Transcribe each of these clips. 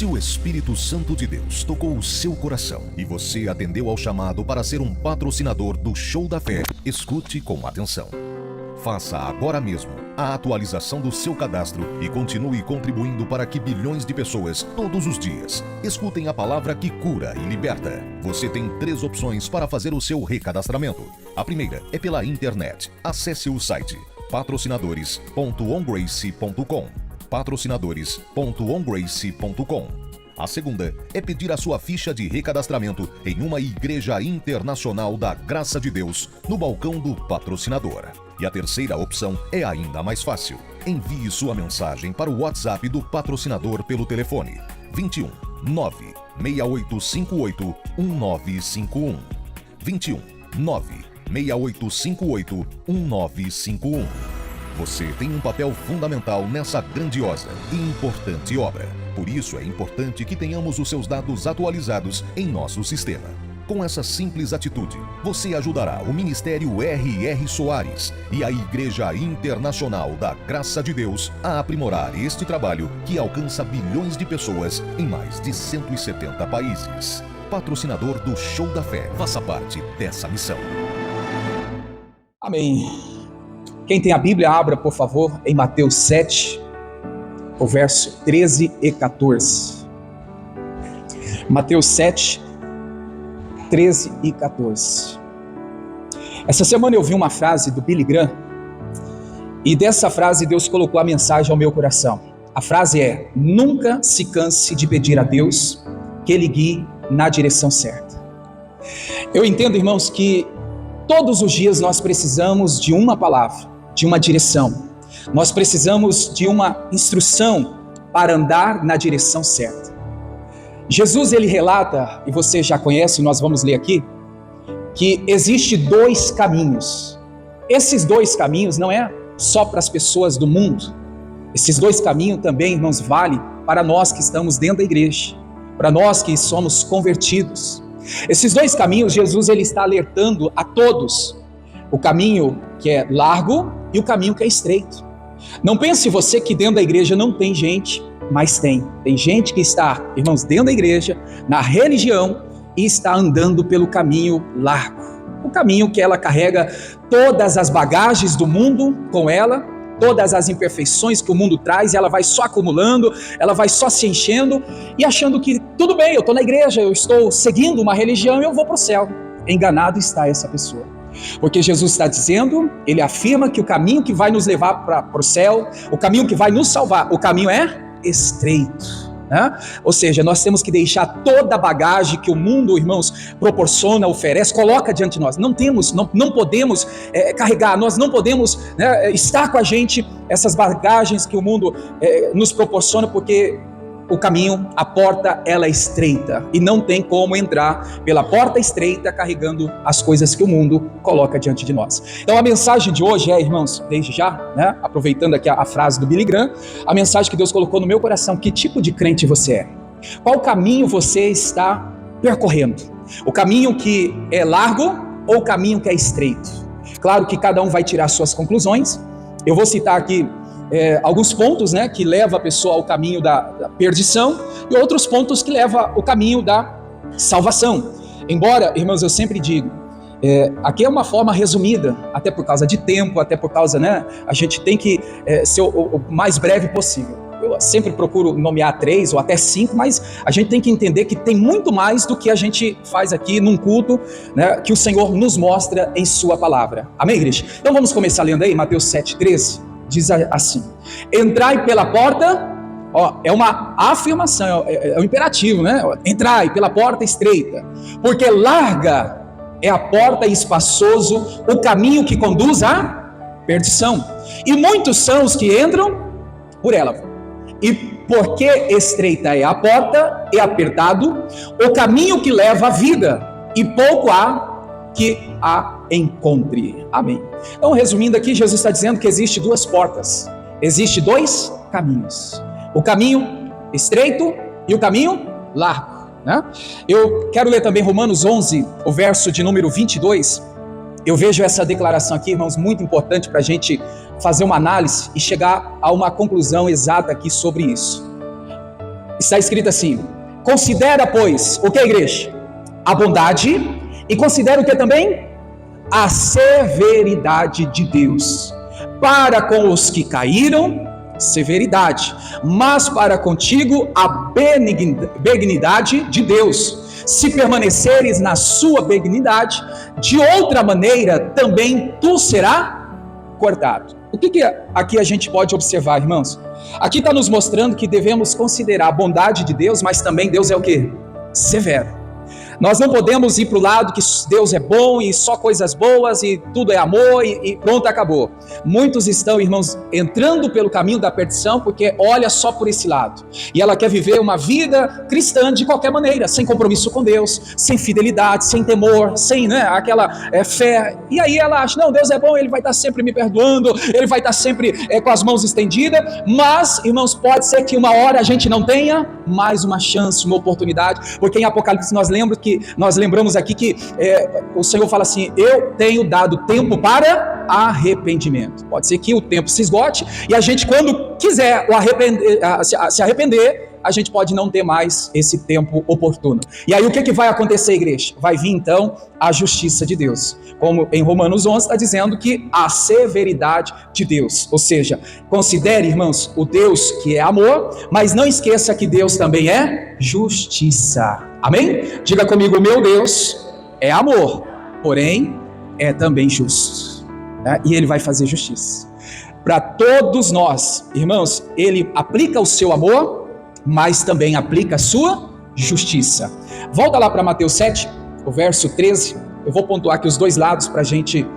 Se o Espírito Santo de Deus tocou o seu coração e você atendeu ao chamado para ser um patrocinador do Show da Fé, escute com atenção. Faça agora mesmo a atualização do seu cadastro e continue contribuindo para que bilhões de pessoas, todos os dias, escutem a palavra que cura e liberta. Você tem 3 opções para fazer o seu recadastramento. A primeira é pela internet. Acesse o site patrocinadores.ongrace.com patrocinadores.ongrace.com. A segunda é pedir a sua ficha de recadastramento em uma igreja internacional da Graça de Deus no balcão do patrocinador. E a terceira opção é ainda mais fácil. Envie sua mensagem para o WhatsApp do patrocinador pelo telefone 21 96858 1951. 21 96858 1951. Você tem um papel fundamental nessa grandiosa e importante obra. Por isso é importante que tenhamos os seus dados atualizados em nosso sistema. Com essa simples atitude, você ajudará o Ministério R.R. Soares e a Igreja Internacional da Graça de Deus a aprimorar este trabalho que alcança bilhões de pessoas em mais de 170 países. Patrocinador do Show da Fé, faça parte dessa missão. Amém. Quem tem a Bíblia, abra, por favor, em Mateus 7, o verso 13 e 14. Mateus 7, 13 e 14. Essa semana eu vi uma frase do Billy Graham, e dessa frase Deus colocou a mensagem ao meu coração. A frase é: nunca se canse de pedir a Deus que Ele guie na direção certa. Eu entendo, irmãos, que todos os dias nós precisamos de uma palavra, de uma direção. Nós precisamos de uma instrução para andar na direção certa. Jesus, ele relata, e você já conhece, nós vamos ler aqui, que existe 2 caminhos. Esses 2 caminhos não é só para as pessoas do mundo. Esses 2 caminhos também, irmãos, vale para nós que estamos dentro da igreja, para nós que somos convertidos. Esses 2 caminhos, Jesus ele está alertando a todos. O caminho que é largo e o caminho que é estreito. Não pense você que dentro da igreja não tem gente, mas tem. Tem gente que está, irmãos, dentro da igreja, na religião, e está andando pelo caminho largo. O caminho que ela carrega todas as bagagens do mundo com ela, todas as imperfeições que o mundo traz, e ela vai só acumulando, ela vai só se enchendo e achando que tudo bem, eu estou na igreja, eu estou seguindo uma religião e eu vou para o céu. Enganado está essa pessoa. Porque Jesus está dizendo, ele afirma que o caminho que vai nos levar para o céu, o caminho que vai nos salvar, o caminho é estreito, né? Ou seja, nós temos que deixar toda a bagagem que o mundo, irmãos, proporciona, oferece, coloca diante de nós. Não podemos carregar, nós não podemos, né, estar com a gente essas bagagens que o mundo nos proporciona, porque o caminho, a porta, ela é estreita e não tem como entrar pela porta estreita carregando as coisas que o mundo coloca diante de nós. Então a mensagem de hoje é, irmãos, desde já, né, aproveitando aqui a frase do Billy Graham, a mensagem que Deus colocou no meu coração: que tipo de crente você é? Qual caminho você está percorrendo? O caminho que é largo ou o caminho que é estreito? Claro que cada um vai tirar suas conclusões. Eu vou citar aqui alguns pontos, né, que levam a pessoa ao caminho da perdição e outros pontos que levam o caminho da salvação. Embora, irmãos, eu sempre digo, aqui é uma forma resumida, até por causa de tempo, até por causa, né, a gente tem que ser o mais breve possível. Eu sempre procuro nomear 3 ou até 5, mas a gente tem que entender que tem muito mais do que a gente faz aqui num culto, né, que o Senhor nos mostra em sua palavra. Amém, igreja? Então vamos começar lendo aí, Mateus 7,13. Diz assim: entrai pela porta, ó, é uma afirmação, é um imperativo, né? Entrai pela porta estreita, porque larga é a porta e espaçoso o caminho que conduz à perdição, e muitos são os que entram por ela. E porque estreita é a porta e apertado o caminho que leva à vida, e pouco há que a encontre. Amém. Então, resumindo aqui, Jesus está dizendo que existe 2 portas, existe 2 caminhos, o caminho estreito e o caminho largo, né? Eu quero ler também Romanos 11, o verso de número 22. Eu vejo essa declaração aqui, irmãos, muito importante para a gente fazer uma análise e chegar a uma conclusão exata aqui sobre isso. Está escrito assim: considera, pois, o que, igreja? A bondade, e considera o que também? A severidade de Deus. Para com os que caíram, severidade, mas para contigo a benignidade de Deus. Se permaneceres na sua benignidade, de outra maneira também tu será cortado. O que aqui a gente pode observar, irmãos? Aqui está nos mostrando que devemos considerar a bondade de Deus, mas também Deus é o quê? Severo. Nós não podemos ir para o lado que Deus é bom e só coisas boas e tudo é amor e pronto, acabou. Muitos estão, irmãos, entrando pelo caminho da perdição porque olha só por esse lado. E ela quer viver uma vida cristã de qualquer maneira, sem compromisso com Deus, sem fidelidade, sem temor, sem aquela fé. E aí ela acha, não, Deus é bom, Ele vai estar sempre me perdoando, Ele vai estar sempre com as mãos estendidas. Mas, irmãos, pode ser que uma hora a gente não tenha mais uma chance, uma oportunidade, porque em Apocalipse nós lembramos aqui que o Senhor fala assim: eu tenho dado tempo para arrependimento. Pode ser que o tempo se esgote e a gente, quando quiser se arrepender, a gente pode não ter mais esse tempo oportuno. E aí o que vai acontecer, igreja? Vai vir então a justiça de Deus, como em Romanos 11 está dizendo que a severidade de Deus, ou seja, considere, irmãos, o Deus que é amor, mas não esqueça que Deus também é justiça. Amém? Diga comigo: meu Deus é amor, porém é também justo, e Ele vai fazer justiça para todos nós, irmãos. Ele aplica o seu amor, mas também aplica a sua justiça. Volta lá para Mateus 7, o verso 13. Eu vou pontuar aqui os dois lados para a gente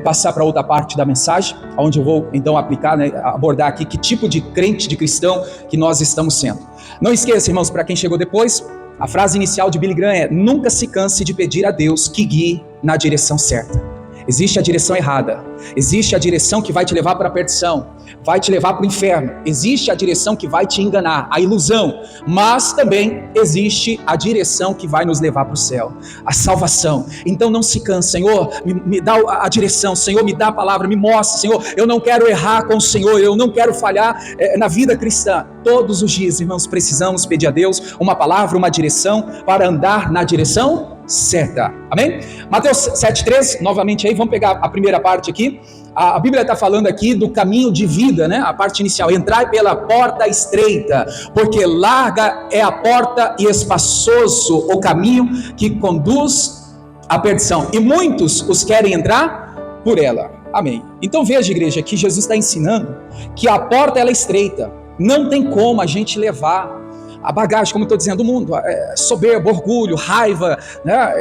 passar para outra parte da mensagem, onde eu vou então aplicar, abordar aqui que tipo de crente, de cristão que nós estamos sendo. Não esqueça, irmãos, para quem chegou depois, a frase inicial de Billy Graham é: nunca se canse de pedir a Deus que guie na direção certa. Existe a direção errada, existe a direção que vai te levar para a perdição, vai te levar para o inferno, existe a direção que vai te enganar, a ilusão, mas também existe a direção que vai nos levar para o céu, a salvação. Então não se canse: Senhor, me dá a direção, Senhor, me dá a palavra, me mostra, Senhor, eu não quero errar com o Senhor, eu não quero falhar na vida cristã. Todos os dias, irmãos, precisamos pedir a Deus uma palavra, uma direção para andar na direção certa. Amém? Mateus 7,13, novamente aí, vamos pegar a primeira parte aqui. A Bíblia está falando aqui do caminho de vida, a parte inicial: entrai pela porta estreita, porque larga é a porta e espaçoso o caminho que conduz à perdição, e muitos os querem entrar por ela. Amém? Então veja, igreja, que Jesus está ensinando que a porta ela é estreita, não tem como a gente levar a bagagem, como eu estou dizendo, do mundo, soberba, orgulho, raiva,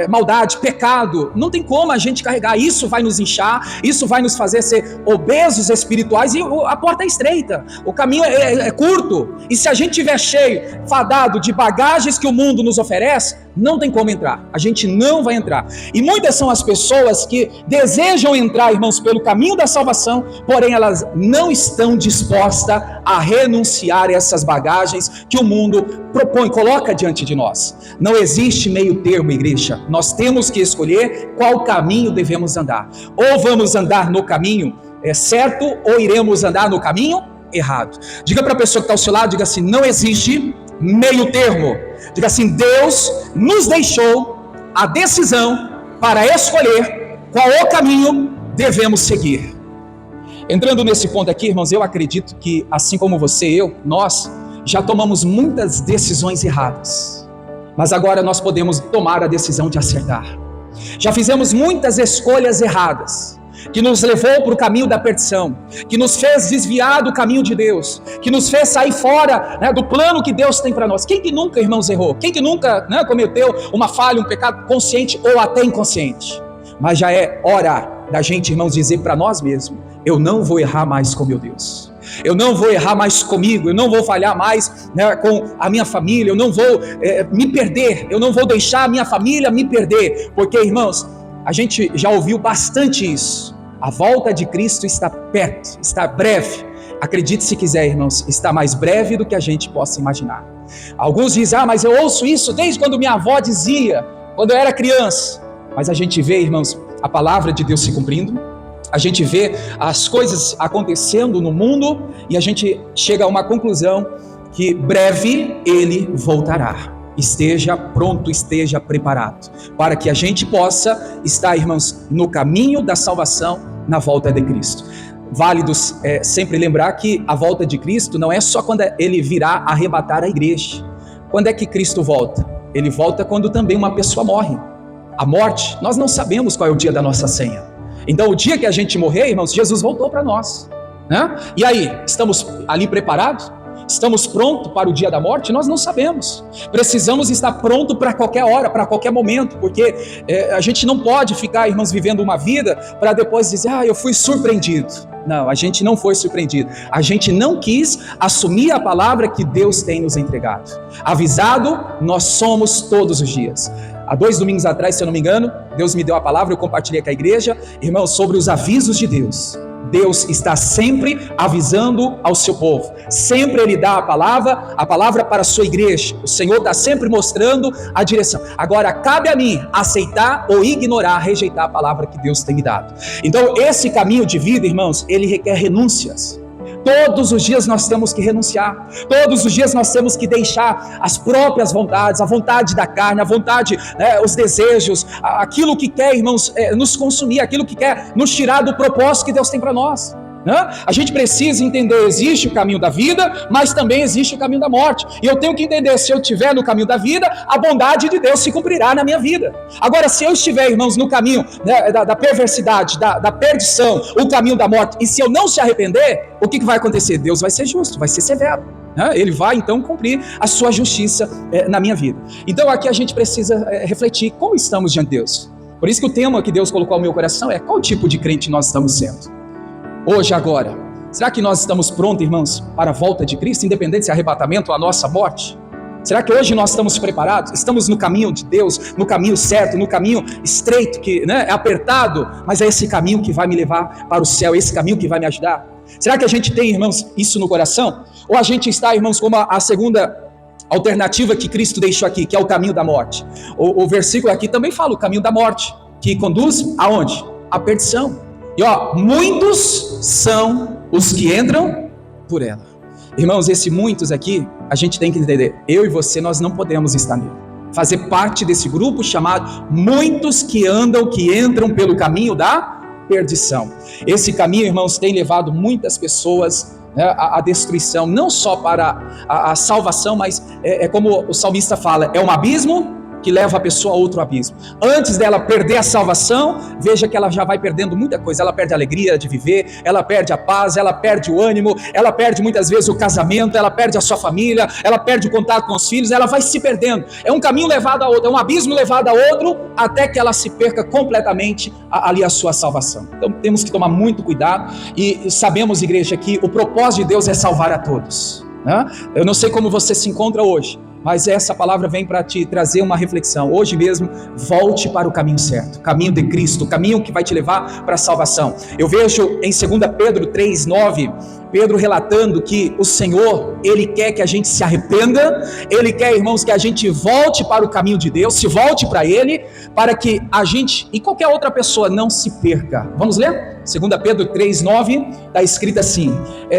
maldade, pecado. Não tem como a gente carregar. Isso vai nos inchar, isso vai nos fazer ser obesos espirituais, e a porta é estreita, o caminho é curto, e se a gente estiver cheio, fadado de bagagens que o mundo nos oferece, não tem como entrar, a gente não vai entrar. E muitas são as pessoas que desejam entrar, irmãos, pelo caminho da salvação, porém elas não estão dispostas a renunciar a essas bagagens que o mundo propõe, coloca diante de nós. Não existe meio termo, igreja. Nós temos que escolher qual caminho devemos andar. Ou vamos andar no caminho certo, ou iremos andar no caminho errado. Diga para a pessoa que está ao seu lado, diga assim: não existe meio termo. Diga assim: Deus nos deixou a decisão para escolher qual o caminho devemos seguir. Entrando nesse ponto aqui, irmãos, eu acredito que, assim como você, nós já tomamos muitas decisões erradas, mas agora nós podemos tomar a decisão de acertar. Já fizemos muitas escolhas erradas, que nos levou para o caminho da perdição, que nos fez desviar do caminho de Deus, que nos fez sair fora do plano que Deus tem para nós. Quem que nunca, irmãos, errou? Quem que nunca cometeu uma falha, um pecado consciente ou até inconsciente? Mas já é hora da gente, irmãos, dizer para nós mesmos: eu não vou errar mais com meu Deus, eu não vou errar mais comigo, eu não vou falhar mais com a minha família, eu não vou me perder, eu não vou deixar a minha família me perder, porque, irmãos, a gente já ouviu bastante isso. A volta de Cristo está perto, está breve. Acredite se quiser, irmãos, está mais breve do que a gente possa imaginar. Alguns dizem: mas eu ouço isso desde quando minha avó dizia, quando eu era criança. Mas a gente vê, irmãos, a palavra de Deus se cumprindo, a gente vê as coisas acontecendo no mundo, e a gente chega a uma conclusão que breve ele voltará. Esteja pronto, esteja preparado, para que a gente possa estar, irmãos, no caminho da salvação na volta de Cristo. Válido sempre lembrar que a volta de Cristo não é só quando ele virá arrebatar a igreja. Quando é que Cristo volta? Ele volta quando também uma pessoa morre. A morte, nós não sabemos qual é o dia da nossa senha. Então o dia que a gente morrer, irmãos, Jesus voltou para nós, né? E aí, estamos ali preparados? Estamos prontos para o dia da morte? Nós não sabemos. Precisamos estar prontos para qualquer hora, para qualquer momento, porque a gente não pode ficar, irmãos, vivendo uma vida para depois dizer, eu fui surpreendido. Não, a gente não foi surpreendido. A gente não quis assumir a palavra que Deus tem nos entregado. Avisado, nós somos todos os dias. Há 2 domingos atrás, se eu não me engano, Deus me deu a palavra, eu compartilhei com a igreja, irmãos, sobre os avisos de Deus. Deus está sempre avisando ao seu povo, sempre Ele dá a palavra para a sua igreja. O Senhor está sempre mostrando a direção. Agora cabe a mim aceitar ou ignorar, rejeitar a palavra que Deus tem me dado. Então esse caminho de vida, irmãos, ele requer renúncias. Todos os dias nós temos que renunciar, todos os dias nós temos que deixar as próprias vontades, a vontade da carne, a vontade, os desejos, aquilo que quer, irmãos, nos consumir, aquilo que quer nos tirar do propósito que Deus tem para nós. A gente precisa entender, existe o caminho da vida, mas também existe o caminho da morte, e eu tenho que entender, se eu estiver no caminho da vida, a bondade de Deus se cumprirá na minha vida. Agora, se eu estiver, irmãos, no caminho da perversidade, da perdição, o caminho da morte, e se eu não se arrepender, o que vai acontecer? Deus vai ser justo, vai ser severo, Ele vai então cumprir a sua justiça na minha vida. Então aqui a gente precisa refletir como estamos diante de Deus. Por isso que o tema que Deus colocou ao meu coração é: qual tipo de crente nós estamos sendo? Hoje, agora, será que nós estamos prontos, irmãos, para a volta de Cristo, independente se é arrebatamento ou a nossa morte? Será que hoje nós estamos preparados? Estamos no caminho de Deus, no caminho certo, no caminho estreito, que é apertado, mas é esse caminho que vai me levar para o céu, esse caminho que vai me ajudar? Será que a gente tem, irmãos, isso no coração? Ou a gente está, irmãos, como a segunda alternativa que Cristo deixou aqui, que é o caminho da morte? O versículo aqui também fala o caminho da morte, que conduz aonde? À perdição. E muitos são os que entram por ela. Irmãos, esse muitos aqui, a gente tem que entender, eu e você, nós não podemos estar nele. Fazer parte desse grupo chamado muitos que entram pelo caminho da perdição. Esse caminho, irmãos, tem levado muitas pessoas à destruição, não só para a salvação, mas como o salmista fala, é um abismo que leva a pessoa a outro abismo. Antes dela perder a salvação, veja que ela já vai perdendo muita coisa. Ela perde a alegria de viver, ela perde a paz, ela perde o ânimo, ela perde muitas vezes o casamento, ela perde a sua família, ela perde o contato com os filhos, ela vai se perdendo. É um caminho levado a outro, é um abismo levado a outro, até que ela se perca completamente ali a sua salvação. Então temos que tomar muito cuidado, e sabemos, igreja, que o propósito de Deus é salvar a todos. Eu não sei como você se encontra hoje, mas essa palavra vem para te trazer uma reflexão. Hoje mesmo, volte para o caminho certo, o caminho de Cristo, o caminho que vai te levar para a salvação. Eu vejo em 2 Pedro 3:9, Pedro relatando que o Senhor, Ele quer que a gente se arrependa, Ele quer, irmãos, que a gente volte para o caminho de Deus, se volte para Ele, para que a gente e qualquer outra pessoa não se perca. Vamos ler? 2 Pedro 3:9, está escrito assim,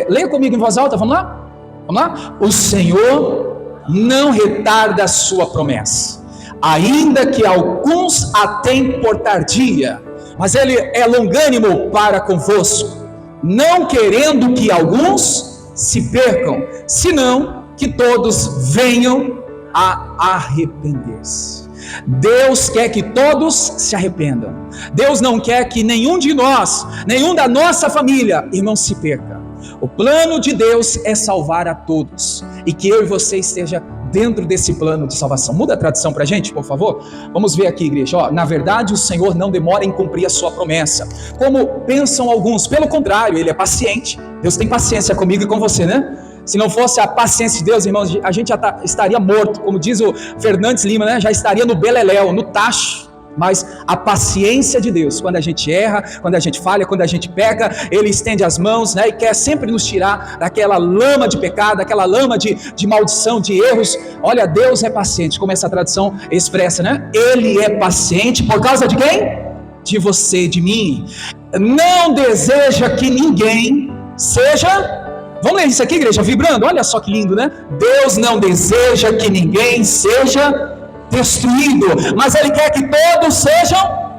leia comigo em voz alta, vamos lá? Vamos lá? O Senhor não retarda a sua promessa, ainda que alguns a tenham por tardia, mas Ele é longânimo para convosco, não querendo que alguns se percam, senão que todos venham a arrepender-se. Deus quer que todos se arrependam. Deus não quer que nenhum de nós, nenhum da nossa família, irmão, se perca. O plano de Deus é salvar a todos, e que eu e você esteja dentro desse plano de salvação. Muda a tradução para a gente, por favor. Vamos ver aqui, igreja. Na verdade, o Senhor não demora em cumprir a sua promessa, como pensam alguns. Pelo contrário, Ele é paciente. Deus tem paciência comigo e com você, né? Se não fosse a paciência de Deus, irmãos, a gente já estaria morto, como diz o Fernandes Lima, né? Já estaria no beleléu, no tacho. Mas a paciência de Deus, quando a gente erra, quando a gente falha, quando a gente peca, Ele estende as mãos, e quer sempre nos tirar daquela lama de pecado, daquela lama de maldição, de erros. Olha, Deus é paciente, como essa tradução expressa, né? Ele é paciente por causa de quem? De você, de mim. Não deseja que ninguém seja Vamos ler isso aqui, igreja, vibrando. Olha só que lindo, né? Deus não deseja que ninguém seja destruído, mas Ele quer que todos sejam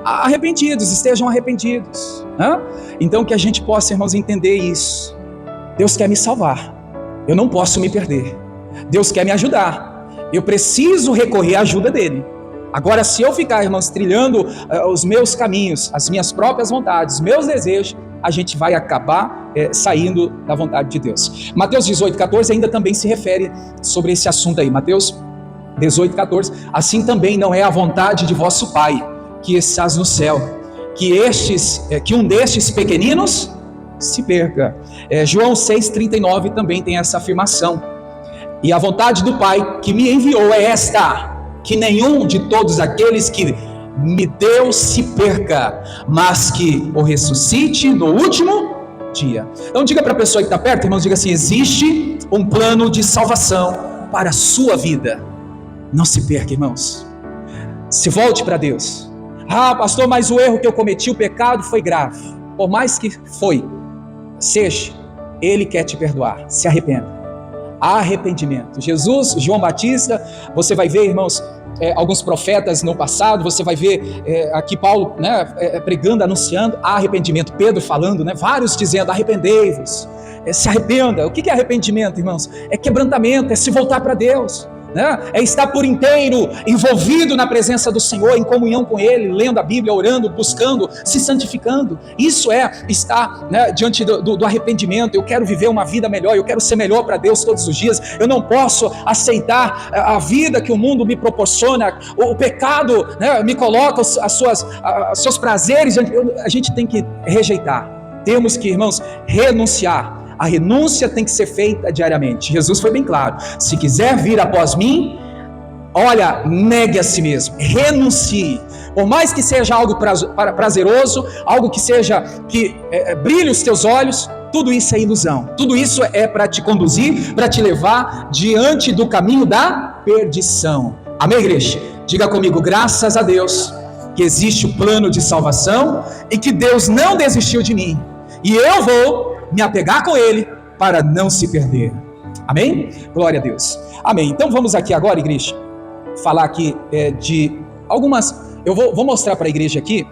arrependidos, estejam arrependidos. Então que a gente possa, irmãos, entender isso. Deus quer me salvar, eu não posso me perder. Deus quer me ajudar, eu preciso recorrer à ajuda dEle. Agora, se eu ficar, irmãos, trilhando os meus caminhos, as minhas próprias vontades, meus desejos, a gente vai acabar saindo da vontade de Deus. Mateus 18,14 ainda também se refere sobre esse assunto aí. Mateus 18,14, assim também não é a vontade de vosso Pai, que estás no céu, que um destes pequeninos se perca. João 6,39 também tem essa afirmação. E a vontade do Pai que me enviou é esta, que nenhum de todos aqueles que me deu se perca, mas que o ressuscite no último dia. Então diga para a pessoa que está perto, irmãos, diga assim: existe um plano de salvação para a sua vida. Não se perca, irmãos. Se volte para Deus. Pastor, mas o erro que eu cometi, o pecado foi grave. Por mais que seja, Ele quer te perdoar. Se arrependa. Arrependimento. Jesus, João Batista, você vai ver, irmãos, alguns profetas no passado, você vai ver aqui Paulo, pregando, anunciando arrependimento, Pedro falando, vários dizendo: arrependei-vos, se arrependa. O que é arrependimento, irmãos? É quebrantamento, é se voltar para Deus, é estar por inteiro envolvido na presença do Senhor, em comunhão com Ele, lendo a Bíblia, orando, buscando, se santificando. Isso é estar diante do arrependimento. Eu quero viver uma vida melhor, eu quero ser melhor para Deus todos os dias. Eu não posso aceitar a vida que o mundo me proporciona. O pecado me coloca os seus prazeres. A gente tem que rejeitar. Temos que, irmãos, renunciar. A renúncia tem que ser feita diariamente. Jesus foi bem claro: se quiser vir após mim, olha, negue a si mesmo, renuncie. Por mais que seja algo prazeroso, algo que brilhe os teus olhos, tudo isso é ilusão. Tudo isso é para te conduzir, para te levar diante do caminho da perdição. Amém, igreja? Diga comigo: graças a Deus que existe o plano de salvação e que Deus não desistiu de mim. E eu vou me apegar com Ele para não se perder. Amém? Glória a Deus. Amém. Então vamos aqui agora, igreja, falar aqui de algumas... Eu vou mostrar para a igreja aqui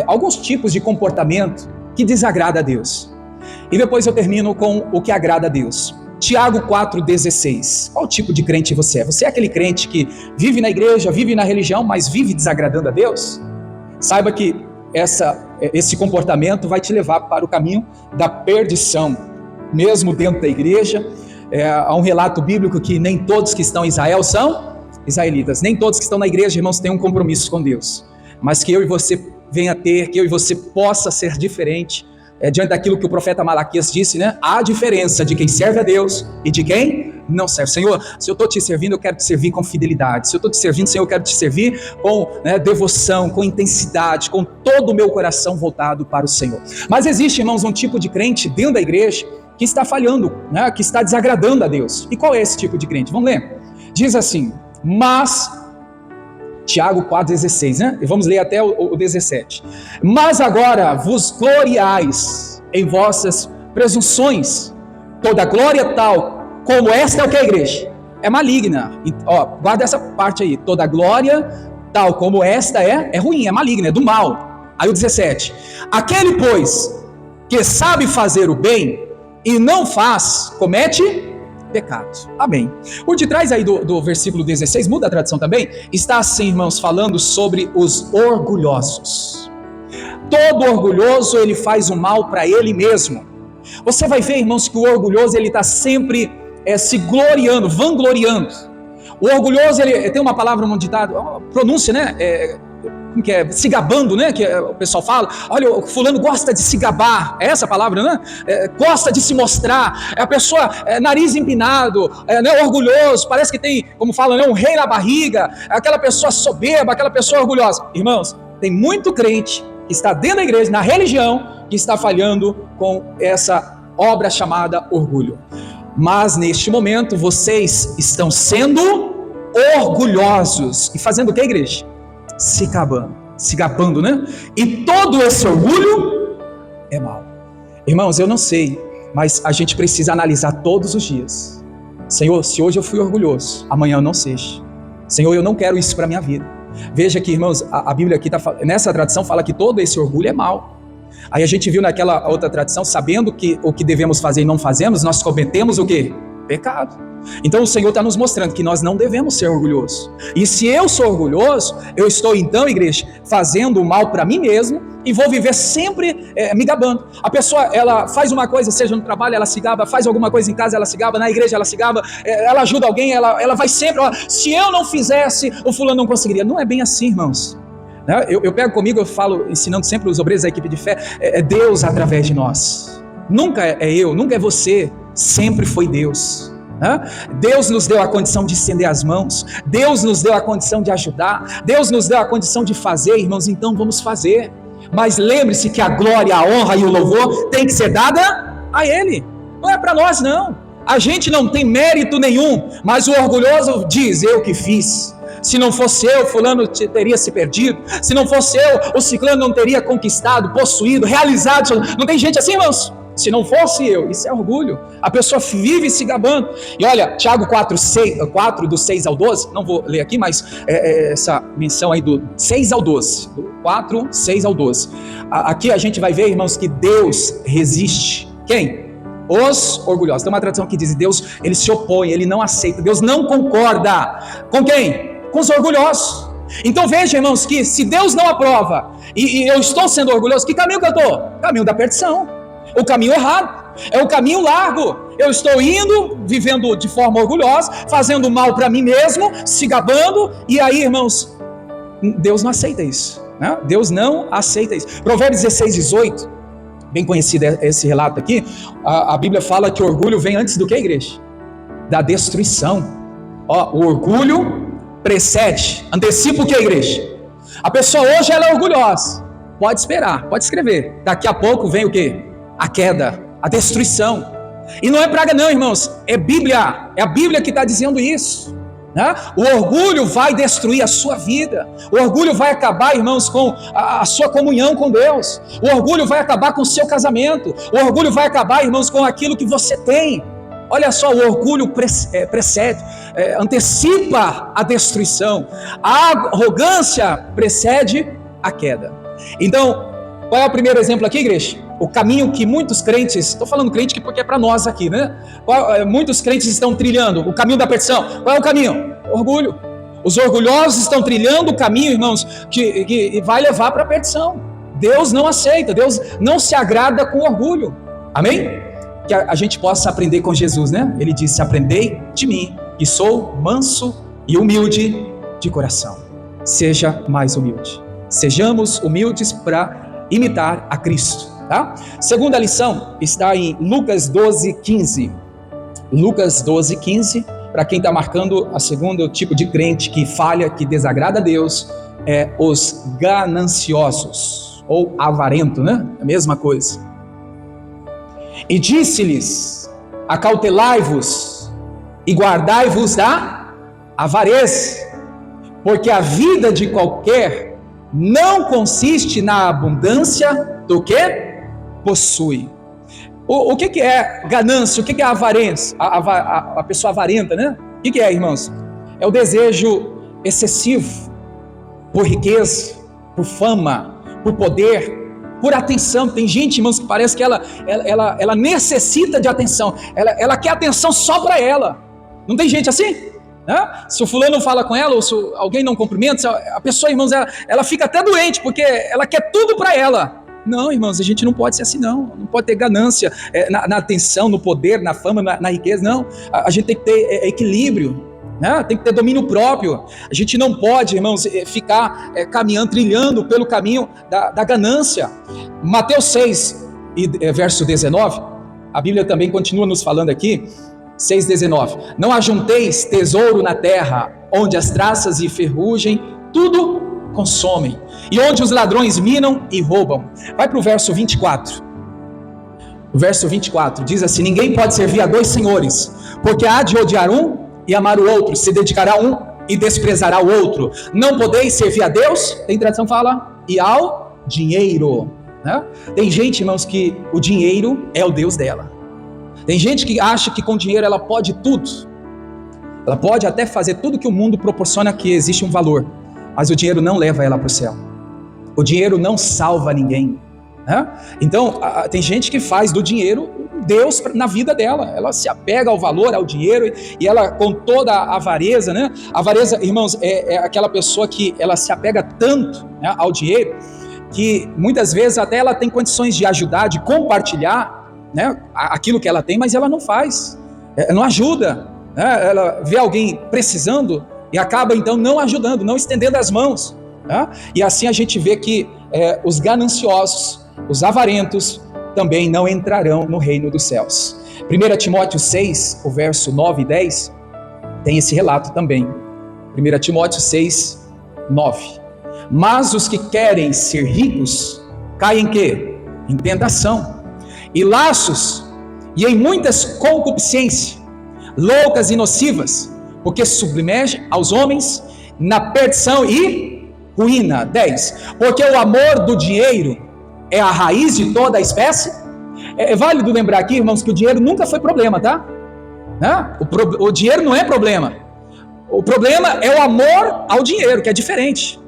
alguns tipos de comportamento que desagrada a Deus. E depois eu termino com o que agrada a Deus. Tiago 4,16. Qual tipo de crente você é? Você é aquele crente que vive na igreja, vive na religião, mas vive desagradando a Deus? Saiba que esse comportamento vai te levar para o caminho da perdição, mesmo dentro da igreja. Há um relato bíblico que nem todos que estão em Israel são israelitas, nem todos que estão na igreja, irmãos, têm um compromisso com Deus, mas que eu e você venha ter, que eu e você possa ser diferente, diante daquilo que o profeta Malaquias disse, há diferença de quem serve a Deus e de quem não serve. Senhor, se eu estou te servindo, eu quero te servir com fidelidade. Se eu estou te servindo, Senhor, eu quero te servir com devoção, com intensidade, com todo o meu coração voltado para o Senhor. Mas existe, irmãos, um tipo de crente dentro da igreja que está falhando, que está desagradando a Deus. E qual é esse tipo de crente? Vamos ler? Diz assim: mas... Tiago 4,16, E vamos ler até o 17. Mas agora vos gloriais em vossas presunções. Toda glória tal como esta é o que a igreja? É maligna. Guarda essa parte aí. Toda glória tal como esta é ruim, é maligna, é do mal. Aí o 17. Aquele, pois, que sabe fazer o bem e não faz, comete pecado. Amém. Por detrás aí do versículo 16, muda a tradução também, está assim, irmãos, falando sobre os orgulhosos. Todo orgulhoso, ele faz o mal para ele mesmo. Você vai ver, irmãos, que o orgulhoso, ele está sempre se gloriando, vangloriando. O orgulhoso, ele tem uma palavra, um ditado, pronúncia, como que é? Se gabando, que o pessoal fala. Olha, o fulano gosta de se gabar, é essa a palavra, gosta de se mostrar, a pessoa, nariz empinado, orgulhoso, parece que tem, como falam, um rei na barriga, aquela pessoa soberba, aquela pessoa orgulhosa. Irmãos, tem muito crente que está dentro da igreja, na religião, que está falhando com essa obra chamada orgulho. Mas neste momento, vocês estão sendo orgulhosos. E fazendo o que, igreja? Se gabando, E todo esse orgulho é mal. Irmãos, eu não sei Mas a gente precisa analisar todos os dias. Senhor, se hoje eu fui orgulhoso, amanhã eu não seja. Senhor, eu não quero isso para a minha vida. Veja que, irmãos, a Bíblia aqui, nessa tradição, fala que todo esse orgulho é mal. Aí a gente viu naquela outra tradição, sabendo que o que devemos fazer e não fazemos, nós cometemos o quê? Pecado. Então o Senhor está nos mostrando que nós não devemos ser orgulhosos. E se eu sou orgulhoso, eu estou então, igreja, fazendo o mal para mim mesmo e vou viver sempre me gabando. A pessoa, ela faz uma coisa, seja no trabalho, ela se gaba, faz alguma coisa em casa, ela se gaba, na igreja ela se gaba, ela ajuda alguém, ela vai sempre, se eu não fizesse, o fulano não conseguiria. Não é bem assim, irmãos. Eu pego comigo, eu falo, ensinando sempre os obreiros da equipe de fé, é Deus através de nós. Nunca é eu, nunca é você, sempre foi Deus. Deus nos deu a condição de estender as mãos, Deus nos deu a condição de ajudar, Deus nos deu a condição de fazer, irmãos, então vamos fazer. Mas lembre-se que a glória, a honra e o louvor tem que ser dada a Ele, não é para nós não. A gente não tem mérito nenhum, mas o orgulhoso diz, eu que fiz. Se não fosse eu, fulano teria se perdido. Se não fosse eu, o ciclano não teria conquistado, possuído, realizado. Não tem gente assim, irmãos? Se não fosse eu, isso é orgulho. A pessoa vive se gabando. E olha, Tiago 4, do 6 ao 12, não vou ler aqui, mas essa menção aí do 6 ao 12, do 4, 6 ao 12. Aqui a gente vai ver, irmãos, que Deus resiste. Quem? Os orgulhosos. Tem uma tradução que diz, Deus, ele se opõe, ele não aceita, Deus não concorda. Com quem? Com os orgulhosos. Então veja, irmãos, que se Deus não aprova, e eu estou sendo orgulhoso, que caminho que eu estou? Caminho da perdição. O caminho errado, é o caminho largo. Eu estou indo, vivendo de forma orgulhosa, fazendo mal para mim mesmo, se gabando, e aí, irmãos, Deus não aceita isso, né? Deus não aceita isso. Provérbios 16, 18, bem conhecido esse relato aqui, a Bíblia fala que o orgulho vem antes do que, igreja? Da destruição. O orgulho precede, antecipa o que, igreja? A pessoa hoje ela é orgulhosa, pode esperar, pode escrever, daqui a pouco vem o que? A queda, a destruição. E não é praga não, irmãos, é Bíblia, é a Bíblia que está dizendo isso, né? O orgulho vai destruir a sua vida, o orgulho vai acabar, irmãos, com a sua comunhão com Deus, o orgulho vai acabar com o seu casamento, o orgulho vai acabar, irmãos, com aquilo que você tem. Olha só, o orgulho precede, antecipa a destruição, a arrogância precede a queda. Então, qual é o primeiro exemplo aqui, igreja? O caminho que muitos crentes, estou falando crente porque é para nós aqui, né? Muitos crentes estão trilhando o caminho da perdição. Qual é o caminho? Orgulho. Os orgulhosos estão trilhando o caminho, irmãos, que vai levar para a perdição. Deus não aceita, Deus não se agrada com orgulho. Amém? Que a gente possa aprender com Jesus, né? Ele disse, aprendei de mim, que sou manso e humilde de coração. Seja mais humilde. Sejamos humildes para imitar a Cristo. Tá? Segunda lição está em Lucas 12, 15. Lucas 12, 15, para quem está marcando, a segundo tipo de crente que falha, que desagrada a Deus, é os gananciosos, ou avarento, né? A mesma coisa. E disse-lhes, acautelai-vos e guardai-vos da avareza, porque a vida de qualquer não consiste na abundância do que possui. O que é ganância? O que é avarência? A pessoa avarenta, né? O que é, irmãos? É o desejo excessivo por riqueza, por fama, por poder, por atenção. Tem gente, irmãos, que parece que ela necessita de atenção. Ela quer atenção só para ela. Não tem gente assim? Né? Se o fulano não fala com ela, ou se alguém não cumprimenta, a pessoa, irmãos, ela fica até doente, porque ela quer tudo para ela. Não, irmãos, a gente não pode ser assim, não pode ter ganância na atenção, no poder, na fama, na riqueza, não. A gente tem que ter equilíbrio, né? Tem que ter domínio próprio. A gente não pode, irmãos, ficar caminhando, trilhando pelo caminho da ganância. Mateus 6, verso 19, a Bíblia também continua nos falando aqui, 6,19, não ajunteis tesouro na terra, onde as traças e ferrugem tudo consomem, e onde os ladrões minam e roubam. Vai para o verso 24. O verso 24 diz assim: ninguém pode servir a dois senhores, porque há de odiar um e amar o outro, se dedicará a um e desprezará o outro. Não podeis servir a Deus, tem tradução que fala, e ao dinheiro, né? Tem gente, irmãos, que o dinheiro é o Deus dela. Tem gente que acha que com dinheiro ela pode tudo. Ela pode até fazer tudo que o mundo proporciona, que existe um valor, mas o dinheiro não leva ela para o céu. O dinheiro não salva ninguém, né? Então, tem gente que faz do dinheiro Deus na vida dela. Ela se apega ao valor, ao dinheiro, e ela, com toda a avareza, né? A avareza, irmãos, é aquela pessoa que ela se apega tanto, né, ao dinheiro, que muitas vezes até ela tem condições de ajudar, de compartilhar, né, aquilo que ela tem, mas ela não faz, não ajuda, né? Ela vê alguém precisando e acaba então não ajudando, não estendendo as mãos, né? E assim a gente vê que os gananciosos, os avarentos, também não entrarão no reino dos céus. 1 Timóteo 6, o verso 9 e 10, tem esse relato também. 1 Timóteo 6, 9. Mas os que querem ser ricos, caem em quê? Em tentação, e laços, e em muitas concupiscências, loucas e nocivas, porque submergem aos homens na perdição e ruína. 10. Porque o amor do dinheiro é a raiz de toda a espécie. É válido lembrar aqui, irmãos, que o dinheiro nunca foi problema, tá? Né? O dinheiro não é problema. O problema é o amor ao dinheiro, que é diferente.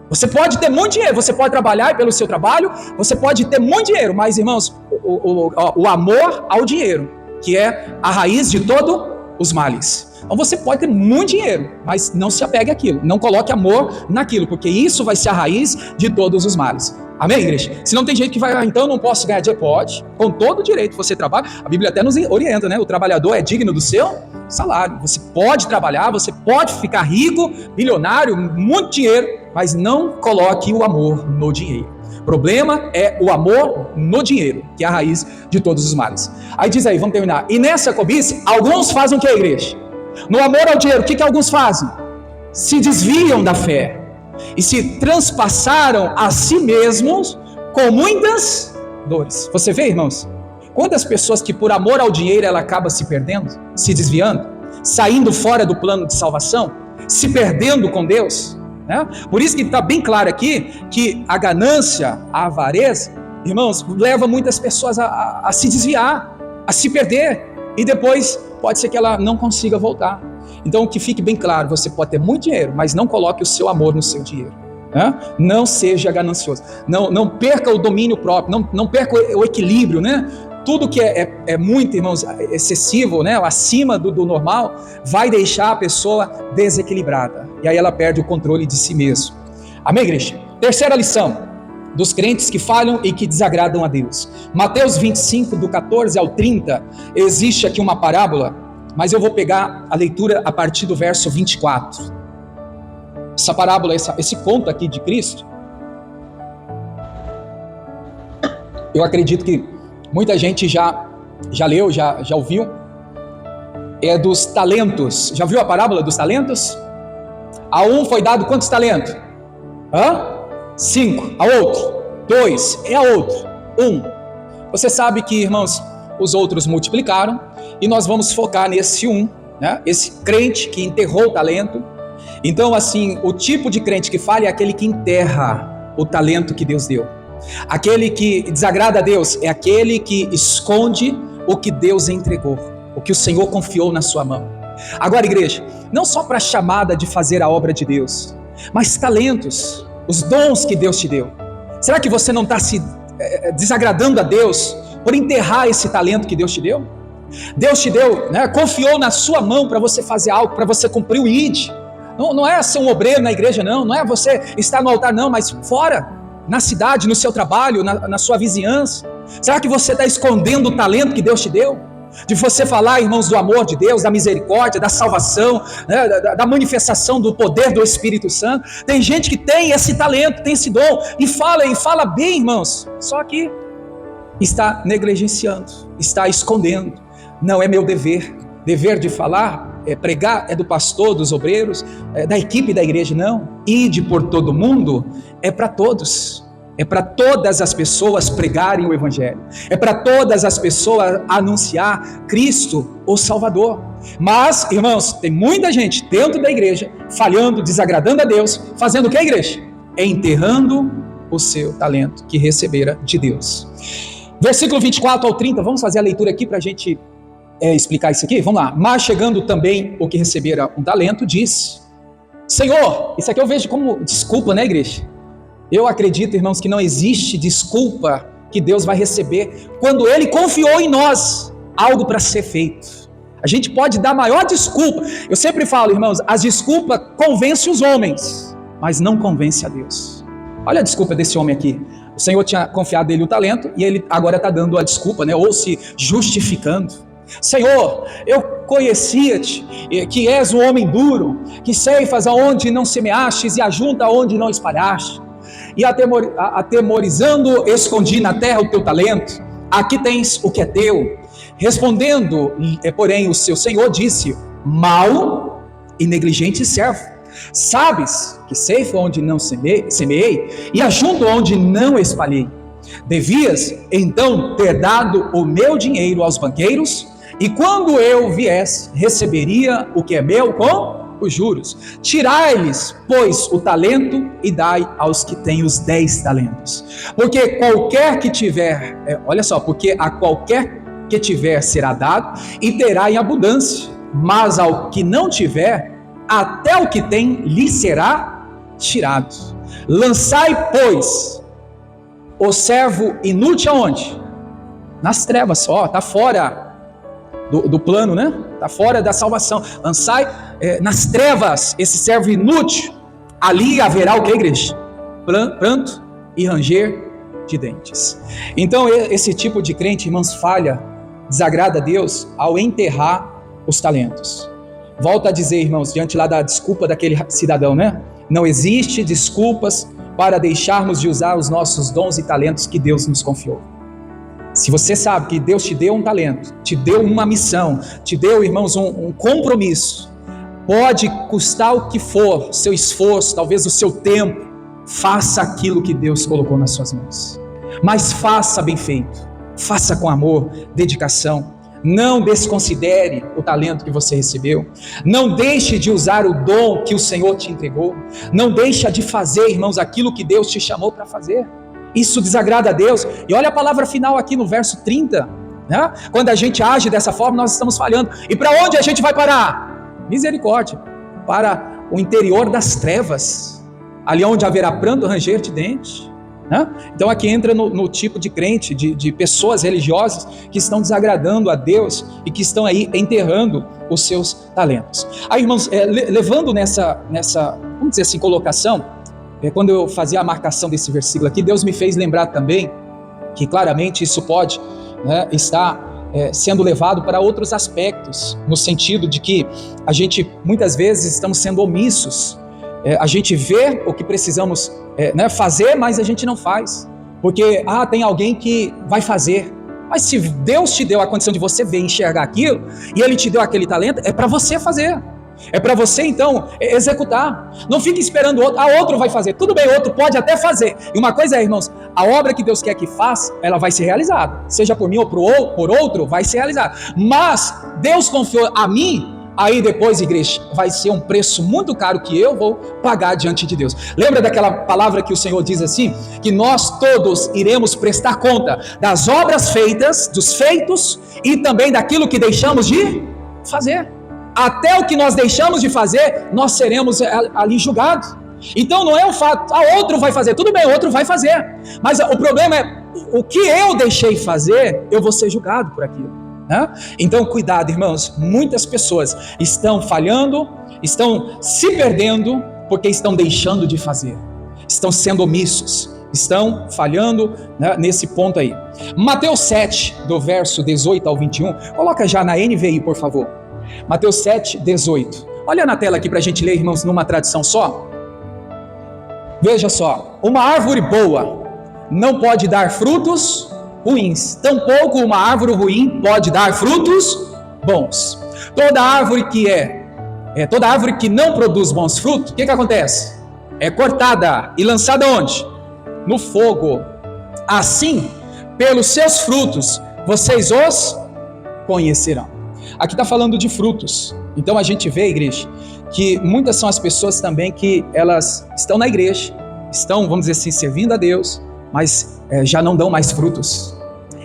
Você pode ter muito dinheiro, você pode trabalhar pelo seu trabalho, você pode ter muito dinheiro, mas, irmãos, o amor ao dinheiro, que é a raiz de todos os males. Então você pode ter muito dinheiro, mas não se apegue àquilo, não coloque amor naquilo, porque isso vai ser a raiz de todos os males. Amém, igreja? Se não tem gente que vai, então não posso ganhar dinheiro, pode, com todo direito você trabalha. A Bíblia até nos orienta, né? O trabalhador é digno do seu salário. Você pode trabalhar, você pode ficar rico, bilionário, muito dinheiro, mas não coloque o amor no dinheiro. O problema é o amor no dinheiro, que é a raiz de todos os males. Aí diz aí, vamos terminar. E nessa cobiça, alguns fazem o que, igreja? No amor ao dinheiro, o que alguns fazem? Se desviam da fé e se transpassaram a si mesmos com muitas dores. Você vê, irmãos? Quantas pessoas que por amor ao dinheiro ela acaba se perdendo, se desviando, saindo fora do plano de salvação, se perdendo com Deus, né? Por isso que está bem claro aqui que a ganância, a avareza, irmãos, leva muitas pessoas a se desviar, a se perder, e depois pode ser que ela não consiga voltar. Então, que fique bem claro, você pode ter muito dinheiro, mas não coloque o seu amor no seu dinheiro, né? Não seja ganancioso, não perca o domínio próprio, não perca o equilíbrio, né? Tudo que é muito, irmãos, excessivo, né? Acima do normal, vai deixar a pessoa desequilibrada, e aí ela perde o controle de si mesmo. Amém, igreja? Terceira lição dos crentes que falham e que desagradam a Deus. Mateus 25, do 14 ao 30, existe aqui uma parábola, mas eu vou pegar a leitura a partir do verso 24. Essa parábola, esse conto aqui de Cristo, eu acredito que muita gente já leu, já ouviu. É dos talentos. Já viu a parábola dos talentos? A um foi dado quantos talentos? 5. A outro 2. E a outro 1. Você sabe que, irmãos, os outros multiplicaram, e nós vamos focar nesse 1, né? Esse crente que enterrou o talento. Então, assim, o tipo de crente que falha é aquele que enterra o talento que Deus deu. Aquele que desagrada a Deus é aquele que esconde o que Deus entregou, o que o Senhor confiou na sua mão. Agora, igreja, não só para a chamada de fazer a obra de Deus, mas talentos, os dons que Deus te deu. Será que você não está se desagradando a Deus por enterrar esse talento que Deus te deu? Deus te deu, né, confiou na sua mão para você fazer algo, para você cumprir o ID. Não é ser um obreiro na igreja, não é você estar no altar, não, mas fora, na cidade, no seu trabalho, na sua vizinhança. Será que você está escondendo o talento que Deus te deu? De você falar, irmãos, do amor de Deus, da misericórdia, da salvação, né, da manifestação do poder do Espírito Santo. Tem gente que tem esse talento, tem esse dom, e fala bem, irmãos, só que está negligenciando, está escondendo. Não é meu dever de falar, pregar é do pastor, dos obreiros, da equipe da igreja, não. Ide por todo mundo é para todos. É para todas as pessoas pregarem o Evangelho. É para todas as pessoas anunciar Cristo, o Salvador. Mas, irmãos, tem muita gente dentro da igreja falhando, desagradando a Deus, fazendo o que a igreja? Enterrando o seu talento que recebera de Deus. Versículo 24 ao 30, vamos fazer a leitura aqui para a gente explicar isso aqui? Vamos lá. Mas chegando também o que recebera um talento, disse: Senhor, isso aqui eu vejo como desculpa, né, igreja? Eu acredito, irmãos, que não existe desculpa que Deus vai receber quando Ele confiou em nós algo para ser feito. A gente pode dar a maior desculpa. Eu sempre falo, irmãos, as desculpas convencem os homens, mas não convence a Deus. Olha a desculpa desse homem aqui. O Senhor tinha confiado nele o talento e ele agora está dando a desculpa, né? Ou se justificando. Senhor, eu conhecia-te, que és um homem duro, que ceifas aonde não semeastes e ajunta aonde não espalhaste. E atemorizando, escondi na terra o teu talento. Aqui tens o que é teu. Respondendo, porém, o seu senhor disse: mau e negligente servo, sabes que ceifo onde não semeei e ajunto onde não espalhei. Devias então ter dado o meu dinheiro aos banqueiros, e quando eu viesse, receberia o que é meu com os juros. Tirai-lhes, pois, o talento e dai aos que têm os 10 talentos. Porque qualquer que tiver, olha só, porque a qualquer que tiver será dado e terá em abundância, mas ao que não tiver, até o que tem lhe será tirado. Lançai, pois, o servo inútil aonde? Nas trevas só, está fora do plano, né? Está fora da salvação. Lançai nas trevas esse servo inútil. Ali haverá o que, igreja? Pranto e ranger de dentes. Então esse tipo de crente, irmãos, falha, desagrada a Deus ao enterrar os talentos. Volto a dizer, irmãos, diante lá da desculpa daquele cidadão, né? Não existe desculpas para deixarmos de usar os nossos dons e talentos que Deus nos confiou. Se você sabe que Deus te deu um talento, te deu uma missão, te deu, irmãos, um compromisso, pode custar o que for, seu esforço, talvez o seu tempo, faça aquilo que Deus colocou nas suas mãos. Mas faça bem feito, faça com amor, dedicação. Não desconsidere o talento que você recebeu. Não deixe de usar o dom que o Senhor te entregou. Não deixe de fazer, irmãos, aquilo que Deus te chamou para fazer. Isso desagrada a Deus. E olha a palavra final aqui no verso 30, né? Quando a gente age dessa forma, nós estamos falhando. E para onde a gente vai parar? Misericórdia. Para o interior das trevas, ali onde haverá pranto, ranger de dentes. Então aqui entra no tipo de crente, de pessoas religiosas que estão desagradando a Deus e que estão aí enterrando os seus talentos. Aí, irmãos, levando nessa, vamos dizer assim, colocação, quando eu fazia a marcação desse versículo aqui, Deus me fez lembrar também que claramente isso pode, né, estar sendo levado para outros aspectos, no sentido de que a gente muitas vezes estamos sendo omissos. A gente vê o que precisamos fazer, mas a gente não faz, porque tem alguém que vai fazer. Mas se Deus te deu a condição de você ver e enxergar aquilo, e Ele te deu aquele talento, é para você fazer, é para você então executar. Não fique esperando outro vai fazer. Tudo bem, outro pode até fazer. E uma coisa irmãos, a obra que Deus quer que faça, ela vai ser realizada, seja por mim ou por outro, vai ser realizada. Mas Deus confiou a mim. Aí depois, igreja, vai ser um preço muito caro que eu vou pagar diante de Deus. Lembra daquela palavra que o Senhor diz assim? Que nós todos iremos prestar conta das obras feitas, dos feitos e também daquilo que deixamos de fazer. Até o que nós deixamos de fazer, nós seremos ali julgados. Então não é o fato, outro vai fazer, tudo bem, outro vai fazer. Mas o problema é, o que eu deixei fazer, eu vou ser julgado por aquilo. Então cuidado, irmãos, muitas pessoas estão falhando, estão se perdendo porque estão deixando de fazer, estão sendo omissos, estão falhando, nesse ponto aí. Mateus 7, do verso 18 ao 21, coloca já na NVI, por favor. Mateus 7, 18. Olha na tela aqui para a gente ler, irmãos, numa tradução só. Veja só, uma árvore boa não pode dar frutos ruins, tampouco uma árvore ruim pode dar frutos bons. Toda árvore que não produz bons frutos, o que acontece? É cortada e lançada onde? No fogo. Assim, pelos seus frutos, vocês os conhecerão. Aqui está falando de frutos. Então a gente vê, igreja, que muitas são as pessoas também que elas estão na igreja, estão, vamos dizer assim, servindo a Deus, mas já não dão mais frutos.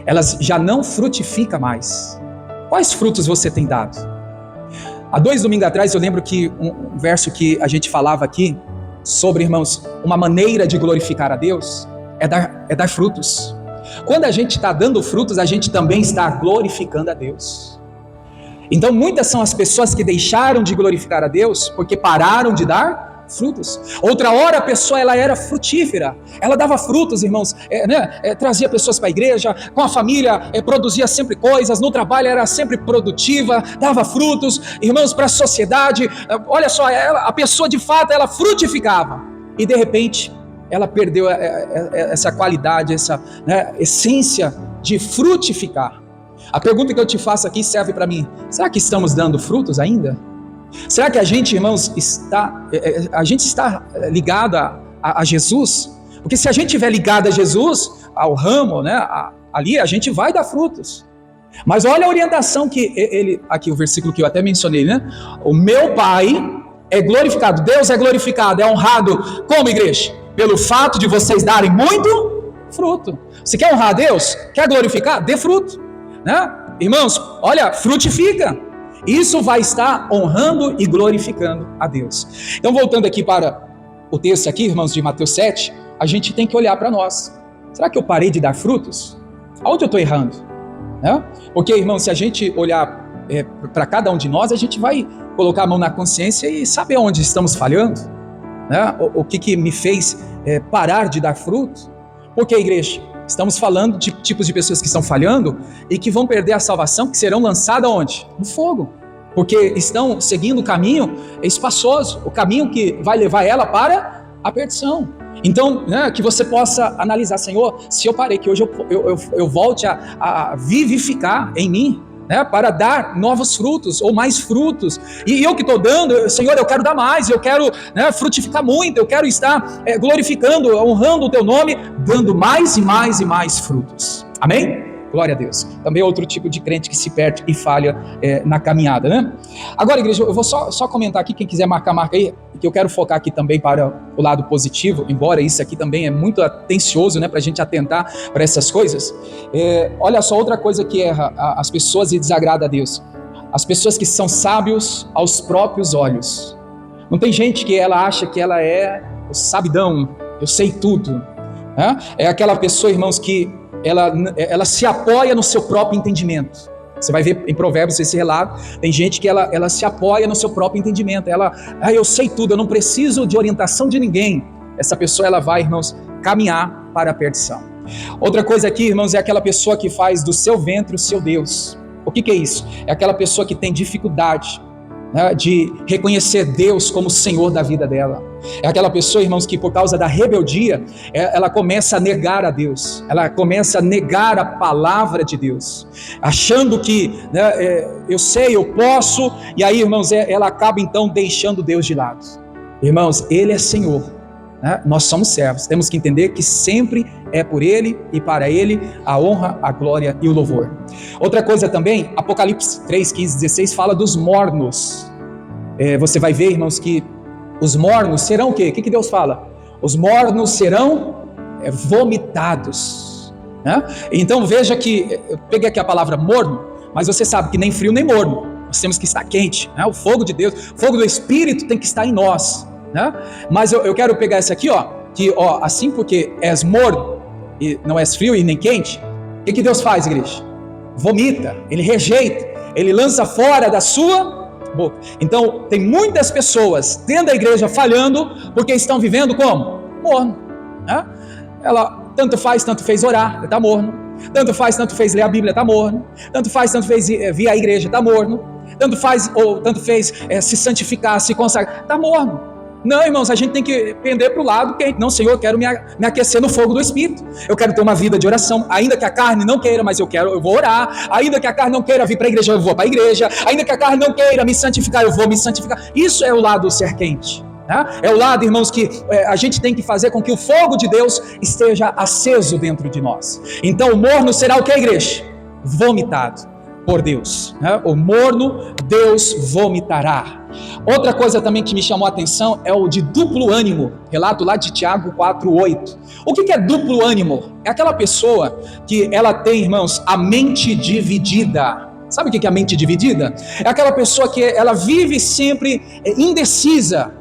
elas já não frutificam mais. Quais frutos você tem dado? Há 2 domingos atrás eu lembro que um verso que a gente falava aqui sobre, irmãos, uma maneira de glorificar a Deus é dar frutos. Quando a gente está dando frutos, a gente também está glorificando a Deus. Então muitas são as pessoas que deixaram de glorificar a Deus porque pararam de dar frutos. Outra hora a pessoa ela era frutífera, ela dava frutos, irmãos, trazia pessoas para a igreja, com a família, produzia sempre coisas, no trabalho era sempre produtiva, dava frutos, irmãos, para a sociedade. Olha só, a pessoa de fato ela frutificava, e de repente ela perdeu essa qualidade, essa essência de frutificar. A pergunta que eu te faço aqui serve para mim: será que estamos dando frutos ainda? Será que a gente, irmãos, está ligado a Jesus? Porque se a gente estiver ligado a Jesus, ao ramo, ali a gente vai dar frutos. Mas olha a orientação que aqui o versículo que eu até mencionei, O meu Pai é glorificado, Deus é glorificado, é honrado como, igreja? Pelo fato de vocês darem muito fruto. Você quer honrar a Deus? Quer glorificar? Dê fruto, Irmãos, olha, frutifica. Isso vai estar honrando e glorificando a Deus. Então, voltando aqui para o texto aqui, irmãos, de Mateus 7, a gente tem que olhar para nós. Será que eu parei de dar frutos? Aonde eu estou errando? Porque, irmãos, se a gente olhar para cada um de nós, a gente vai colocar a mão na consciência e saber onde estamos falhando. O que me fez parar de dar fruto? Porque, igreja, estamos falando de tipos de pessoas que estão falhando e que vão perder a salvação, que serão lançadas onde? No fogo. Porque estão seguindo o caminho espaçoso, o caminho que vai levar ela para a perdição. Então, que você possa analisar: Senhor, se eu parei, que hoje eu volte a vivificar em mim, para dar novos frutos ou mais frutos. E eu que estou dando, Senhor, eu quero dar mais, eu quero frutificar muito, eu quero estar glorificando, honrando o Teu nome, dando mais e mais e mais frutos. Amém? Glória a Deus. Também é outro tipo de crente que se perde e falha na caminhada, Agora, igreja, eu vou só comentar aqui, quem quiser marca aí, que eu quero focar aqui também para o lado positivo, embora isso aqui também é muito atencioso, para a gente atentar para essas coisas. Olha só, outra coisa que erra as pessoas e desagrada a Deus: as pessoas que são sábios aos próprios olhos. Não tem gente que ela acha que ela é o sabidão, eu sei tudo. É aquela pessoa, irmãos, que ela se apoia no seu próprio entendimento. Você vai ver em Provérbios esse relato. Tem gente que ela se apoia no seu próprio entendimento. Eu sei tudo, eu não preciso de orientação de ninguém. Essa pessoa ela vai, irmãos, caminhar para a perdição. Outra coisa aqui, irmãos, é aquela pessoa que faz do seu ventre o seu Deus. O que é isso? É aquela pessoa que tem dificuldade de reconhecer Deus como Senhor da vida dela. É aquela pessoa, irmãos, que por causa da rebeldia, ela começa a negar a Deus, ela começa a negar a palavra de Deus, achando que eu sei, eu posso, e aí, irmãos, ela acaba então deixando Deus de lado. Irmãos, Ele é Senhor, nós somos servos, temos que entender que sempre é por Ele e para Ele a honra, a glória e o louvor. Outra coisa também, Apocalipse 3, 15, 16 fala dos mornos. Você vai ver, irmãos, que os mornos serão o quê? O que Deus fala? Os mornos serão vomitados. Então veja que, eu peguei aqui a palavra morno, mas você sabe que nem frio nem morno, nós temos que estar quente. O fogo de Deus, o fogo do Espírito tem que estar em nós. Mas eu quero pegar esse aqui, que assim porque és morno e não és frio e nem quente, o que Deus faz, igreja? Vomita, Ele rejeita, Ele lança fora da sua boca. Então tem muitas pessoas dentro da igreja falhando porque estão vivendo como? Morno. Ela tanto fez orar, está morno. Tanto faz, tanto fez ler a Bíblia, está morno. Tanto faz, tanto fez vir à igreja, está morno. Tanto fez se santificar, se consagrar, está morno. Não, irmãos, a gente tem que pender para o lado quente. Não, Senhor, eu quero me aquecer no fogo do Espírito. Eu quero ter uma vida de oração. Ainda que a carne não queira, mas eu vou orar. Ainda que a carne não queira vir para a igreja, eu vou para a igreja. Ainda que a carne não queira me santificar, eu vou me santificar. Isso é o lado ser quente. É o lado, irmãos, que a gente tem que fazer com que o fogo de Deus esteja aceso dentro de nós. Então o morno será o que, igreja? Vomitado. por Deus, né? O morno Deus vomitará. Outra coisa também que me chamou a atenção é o de duplo ânimo, relato lá de Tiago 4:8. O que é duplo ânimo? É aquela pessoa que ela tem, irmãos, a mente dividida. Sabe o que é a mente dividida? É aquela pessoa que ela vive sempre indecisa.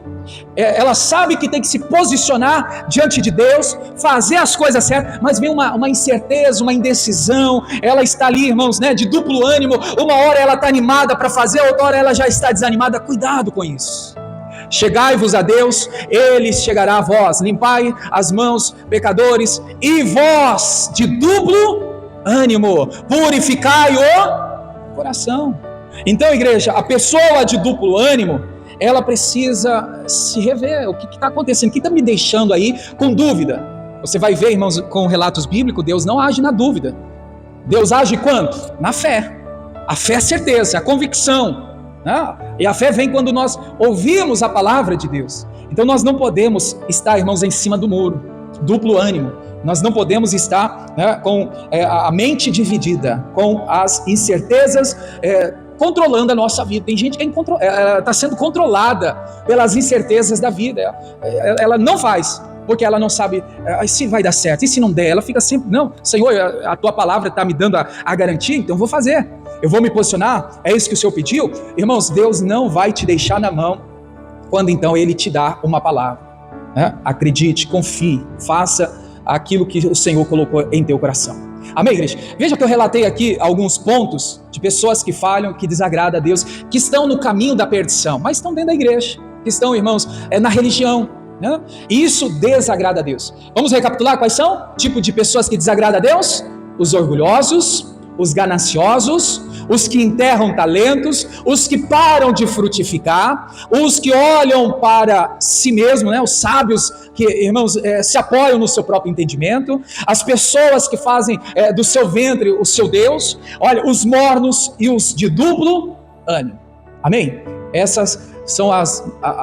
Ela sabe que tem que se posicionar diante de Deus, fazer as coisas certas, mas vem uma incerteza, uma indecisão. Ela está ali, irmãos, né, de duplo ânimo. Uma hora ela está animada para fazer, outra hora ela já está desanimada. Cuidado com isso. Chegai-vos a Deus, Ele chegará a vós. Limpai as mãos, pecadores, e vós de duplo ânimo, purificai o coração. Então, igreja, a pessoa de duplo ânimo, ela precisa se rever. O que está acontecendo? O que está me deixando aí com dúvida? Você vai ver, irmãos, com relatos bíblicos, Deus não age na dúvida. Deus age quando? Na fé. A fé é certeza, a convicção, né? E a fé vem quando nós ouvimos a palavra de Deus. Então nós não podemos estar, irmãos, em cima do muro, duplo ânimo. Nós não podemos estar, né, com a mente dividida, com as incertezas controlando a nossa vida. Tem gente que está sendo controlada pelas incertezas da vida. Ela não faz, porque ela não sabe se vai dar certo, e se não der, ela fica sempre, não, Senhor, a tua palavra está me dando a garantia, então eu vou fazer, eu vou me posicionar, é isso que o Senhor pediu. Irmãos, Deus não vai te deixar na mão quando então Ele te dá uma palavra, né? Acredite, confie, faça aquilo que o Senhor colocou em teu coração. Amém, igreja? Veja que eu relatei aqui alguns pontos de pessoas que falham, que desagradam a Deus, que estão no caminho da perdição, mas estão dentro da igreja, que estão, irmãos, na religião, né? E isso desagrada a Deus. Vamos recapitular quais são? Tipo de pessoas que desagradam a Deus: os orgulhosos, os gananciosos, os que enterram talentos, os que param de frutificar, os que olham para si mesmo, né? Os sábios que, irmãos, se apoiam no seu próprio entendimento, as pessoas que fazem do seu ventre o seu Deus, olha, os mornos e os de duplo ânimo. Amém? Essas são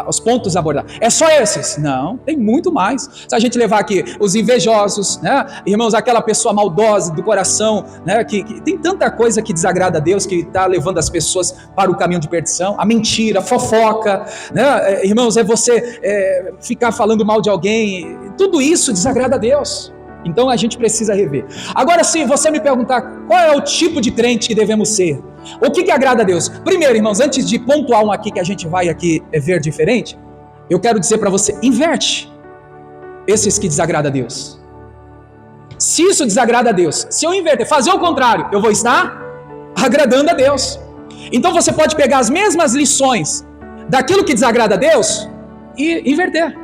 os pontos a abordar. É só esses? Não, tem muito mais. Se a gente levar aqui os invejosos, né? Irmãos, aquela pessoa maldosa do coração, né? Que tem tanta coisa que desagrada a Deus, que está levando as pessoas para o caminho de perdição. A mentira, a fofoca, né? Irmãos, é você ficar falando mal de alguém. Tudo isso desagrada a Deus. Então a gente precisa rever. Agora, se você me perguntar qual é o tipo de crente que devemos ser, o que agrada a Deus? Primeiro, irmãos, antes de pontuar um aqui que a gente vai aqui ver diferente, eu quero dizer para você: inverte esses que desagradam a Deus. Se isso desagrada a Deus, se eu inverter, fazer o contrário, eu vou estar agradando a Deus. Então você pode pegar as mesmas lições daquilo que desagrada a Deus e inverter.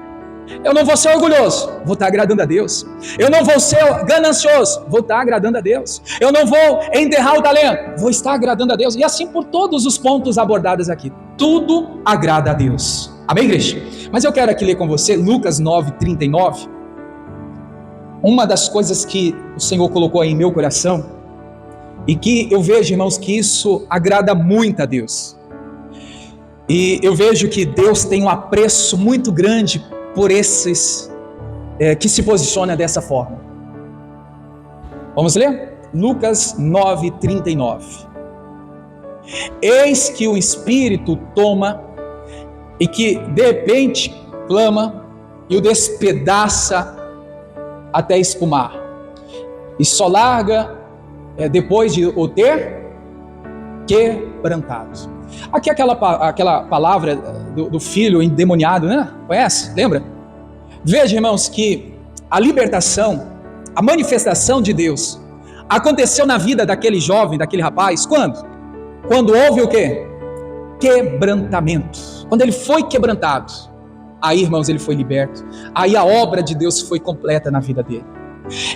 Eu não vou ser orgulhoso, vou estar agradando a Deus. Eu não vou ser ganancioso, vou estar agradando a Deus. Eu não vou enterrar o talento, vou estar agradando a Deus. E assim por todos os pontos abordados aqui. Tudo agrada a Deus. Amém, igreja? Mas eu quero aqui ler com você Lucas 9:39. Uma das coisas que o Senhor colocou aí em meu coração, e que eu vejo, irmãos, que isso agrada muito a Deus. E eu vejo que Deus tem um apreço muito grande por esses que se posiciona dessa forma. Vamos ler? Lucas 9:39. Eis que o Espírito toma e que de repente clama e o despedaça até espumar, e só larga depois de o ter quebrantado. Aqui aquela palavra do filho endemoniado, né? Conhece? Lembra? Veja, irmãos, que a libertação, a manifestação de Deus aconteceu na vida daquele jovem, daquele rapaz, quando? Quando houve o quê? Quebrantamento. Quando ele foi quebrantado, aí, irmãos, ele foi liberto. Aí a obra de Deus foi completa na vida dele.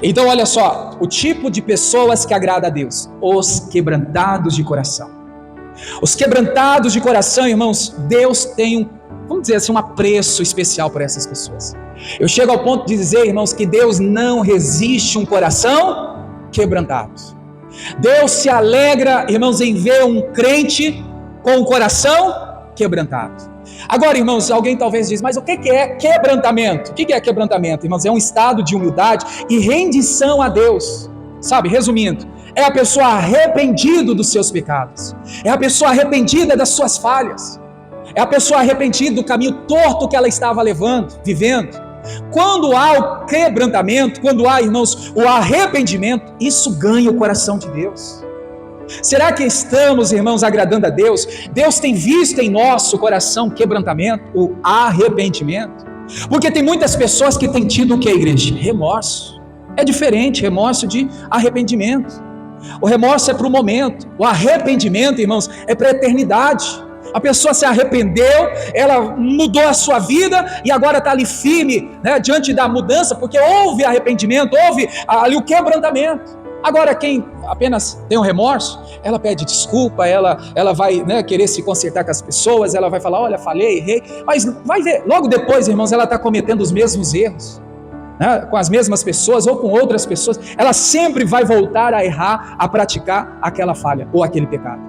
Então, olha só, o tipo de pessoas que agrada a Deus: os quebrantados de coração. Os quebrantados de coração, irmãos, Deus tem vamos dizer assim, um apreço especial por essas pessoas. Eu chego ao ponto de dizer, irmãos, que Deus não resiste um coração quebrantado. Deus se alegra, irmãos, em ver um crente com o coração quebrantado. Agora, irmãos, alguém talvez diz: mas o que é quebrantamento? O que é quebrantamento, irmãos? É um estado de humildade e rendição a Deus. Sabe, resumindo, é a pessoa arrependida dos seus pecados, é a pessoa arrependida das suas falhas, é a pessoa arrependida do caminho torto que ela estava vivendo. Quando há o quebrantamento, quando há, irmãos, o arrependimento, isso ganha o coração de Deus. Será que estamos, irmãos, agradando a Deus? Deus tem visto em nosso coração o quebrantamento, o arrependimento? Porque tem muitas pessoas que têm tido o que, igreja? Remorso. É diferente, remorso de arrependimento. O remorso é para o momento, o arrependimento, irmãos, é para a eternidade. A pessoa se arrependeu, ela mudou a sua vida e agora está ali firme, né, diante da mudança, porque houve arrependimento, houve ali o quebrantamento. Agora quem apenas tem um remorso, ela pede desculpa, ela vai, né, querer se consertar com as pessoas, ela vai falar, olha, falei, errei, mas vai ver, logo depois, irmãos, ela está cometendo os mesmos erros, né, com as mesmas pessoas ou com outras pessoas, ela sempre vai voltar a errar, a praticar aquela falha ou aquele pecado.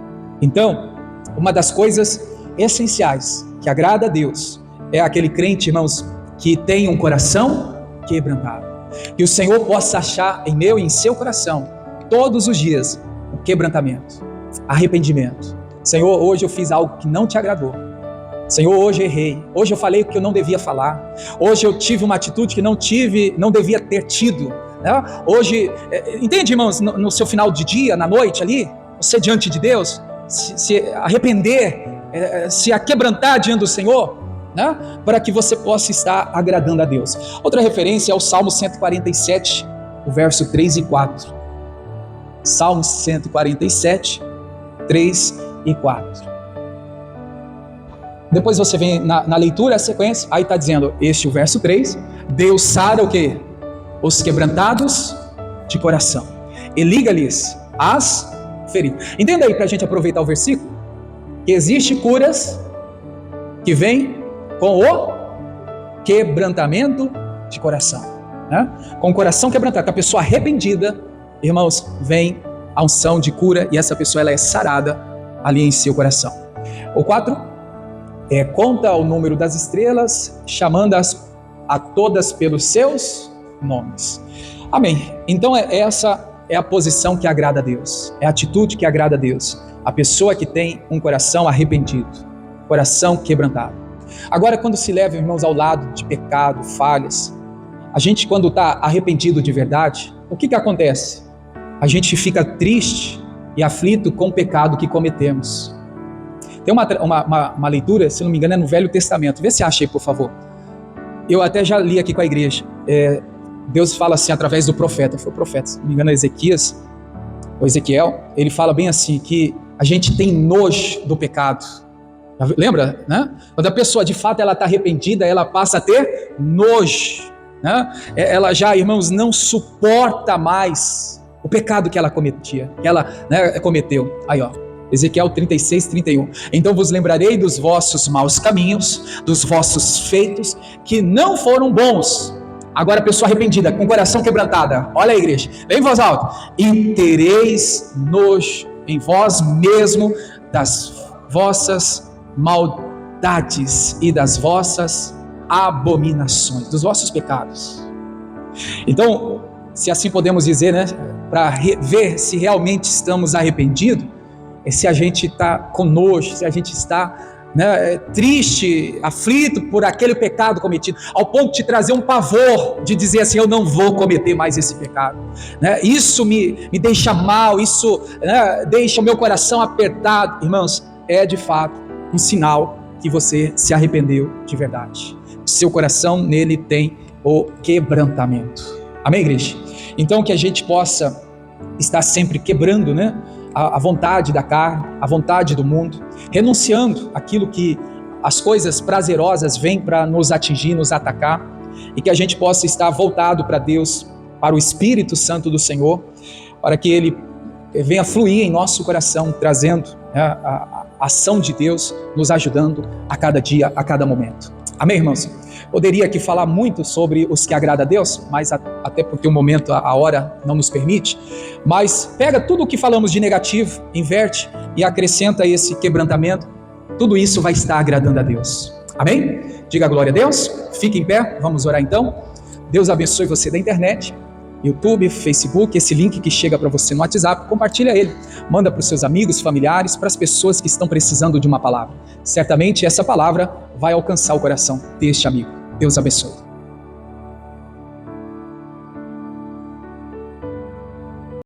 Então, uma das coisas essenciais que agrada a Deus é aquele crente, irmãos, que tem um coração quebrantado. Que o Senhor possa achar em meu e em seu coração, todos os dias, o quebrantamento, arrependimento. Senhor, hoje eu fiz algo que não te agradou. Senhor, hoje errei. Hoje eu falei o que eu não devia falar. Hoje eu tive uma atitude que não devia ter tido. Né? Hoje, entende, irmãos, no seu final de dia, na noite ali, você diante de Deus, se arrepender, se aquebrantar diante do Senhor, né? Para que você possa estar agradando a Deus. Outra referência é o Salmo 147, o verso 3 e 4. Salmo 147, 3 e 4. Depois você vem na leitura, a sequência, aí está dizendo, o verso 3, Deus sara o quê? Os quebrantados de coração, e liga-lhes as feridas. Entenda aí para a gente aproveitar o versículo, que existe curas que vêm com o quebrantamento de coração, né? Com o coração quebrantado, com a pessoa arrependida, irmãos, vem a unção de cura e essa pessoa ela é sarada ali em seu coração. O 4 conta o número das estrelas, chamando-as a todas pelos seus nomes. Amém. Então essa é a posição que agrada a Deus, é a atitude que agrada a Deus, a pessoa que tem um coração arrependido, coração quebrantado. Agora, quando se leva, irmãos, ao lado de pecado, falhas, a gente, quando está arrependido de verdade, o que acontece? A gente fica triste e aflito com o pecado que cometemos. Tem uma leitura, se não me engano, é no Velho Testamento. Vê se acha aí, por favor. Eu até já li aqui com a igreja. Deus fala assim através do profeta. Foi o profeta, se não me engano, é Ezequiel. Ele fala bem assim, que a gente tem nojo do pecado. Lembra, né? Quando a pessoa de fato ela está arrependida, ela passa a ter nojo, né? Ela já, irmãos, não suporta mais o pecado que ela cometeu. Aí, ó, Ezequiel 36, 31. Então vos lembrarei dos vossos maus caminhos, dos vossos feitos que não foram bons. Agora a pessoa arrependida, com o coração quebrantada, olha aí, igreja, lê em voz alta, e tereis nojo em vós mesmo das vossas maldades e das vossas abominações, dos vossos pecados. Então, se assim podemos dizer, né, para ver se realmente estamos arrependidos, se a gente está com nojo, se a gente está, né, triste, aflito por aquele pecado cometido, ao ponto de trazer um pavor, de dizer assim, eu não vou cometer mais esse pecado, né? Isso me deixa mal, isso, né, deixa o meu coração apertado. Irmãos, é de fato um sinal que você se arrependeu de verdade. Seu coração nele tem o quebrantamento. Amém, igreja? Então que a gente possa estar sempre quebrando, né, a vontade da carne, a vontade do mundo, renunciando aquilo que as coisas prazerosas vêm para nos atingir, nos atacar, e que a gente possa estar voltado para Deus, para o Espírito Santo do Senhor, para que Ele venha fluir em nosso coração, trazendo, né, a ação de Deus, nos ajudando a cada dia, a cada momento. Amém, irmãos? Poderia aqui falar muito sobre os que agradam a Deus, mas até porque o momento, a hora não nos permite, mas pega tudo o que falamos de negativo, inverte e acrescenta esse quebrantamento, tudo isso vai estar agradando a Deus. Amém? Diga glória a Deus, fique em pé, vamos orar então. Deus abençoe você da internet, YouTube, Facebook, esse link que chega para você no WhatsApp, compartilha ele. Manda para os seus amigos, familiares, para as pessoas que estão precisando de uma palavra. Certamente essa palavra vai alcançar o coração deste amigo. Deus abençoe.